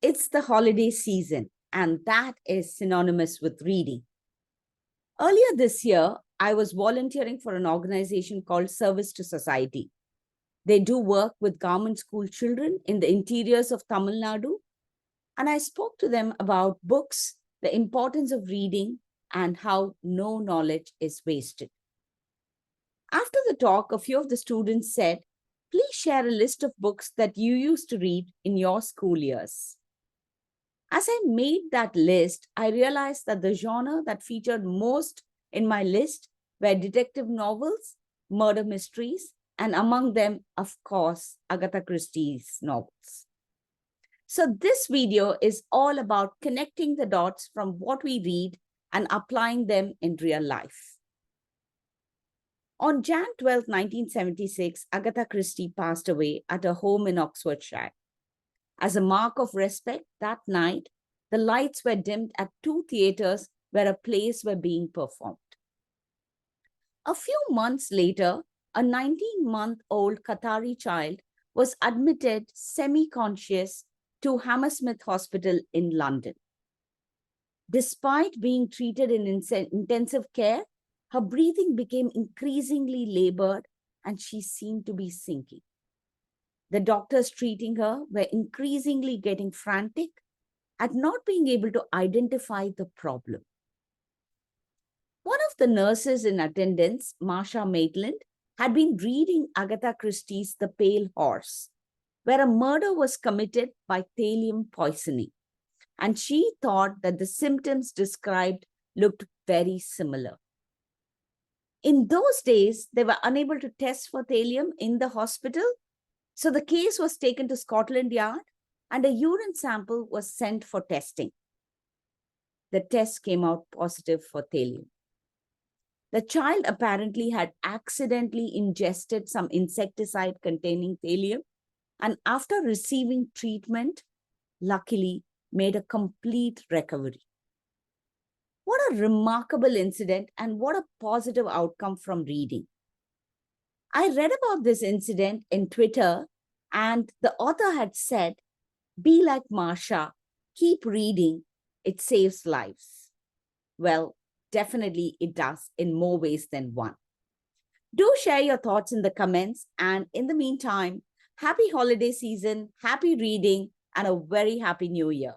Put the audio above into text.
It's the holiday season, and that is synonymous with reading. Earlier this year, I was volunteering for an organization called Service to Society. They do work with government school children in the interiors of Tamilnadu, and I spoke to them about books, the importance of reading, and how no knowledge is wasted. After the talk, a few of the students said, "Please share a list of books that you used to read in your school years." As I made that list, I realized that the genre that featured most in my list were detective novels, murder mysteries, and among them, of course, Agatha Christie's novels. So this video is all about connecting the dots from what we read and applying them in real life. On Jan 12, 1976, Agatha Christie passed away at her home in Oxfordshire. As a mark of respect, that night, the lights were dimmed at 2 theaters where her plays were being performed. A few months later, a 19-month-old Qatari child was admitted semi-conscious to Hammersmith Hospital in London. Despite being treated in intensive care, her breathing became increasingly labored and she seemed to be sinking. The doctors treating her were increasingly getting frantic at not being able to identify the problem. One of the nurses in attendance, Marsha, had been reading Agatha Christie's The Pale Horse, where a murder was committed by thallium poisoning, and she thought that the symptoms described looked very similar. In those days, they were unable to test for thallium in the hospital, so the case was taken to Scotland Yard and a urine sample was sent for testing. The test came out positive for thallium. The child apparently had accidentally ingested some insecticide containing thallium and after receiving treatment, luckily made a complete recovery. What a remarkable incident and what a positive outcome from reading. I read about this incident in Twitter and the author had said, "Be like Marsha, keep reading, it saves lives." Well, definitely it does in more ways than one. Do share your thoughts in the comments, and in the meantime, happy holiday season, happy reading, and a very happy new year.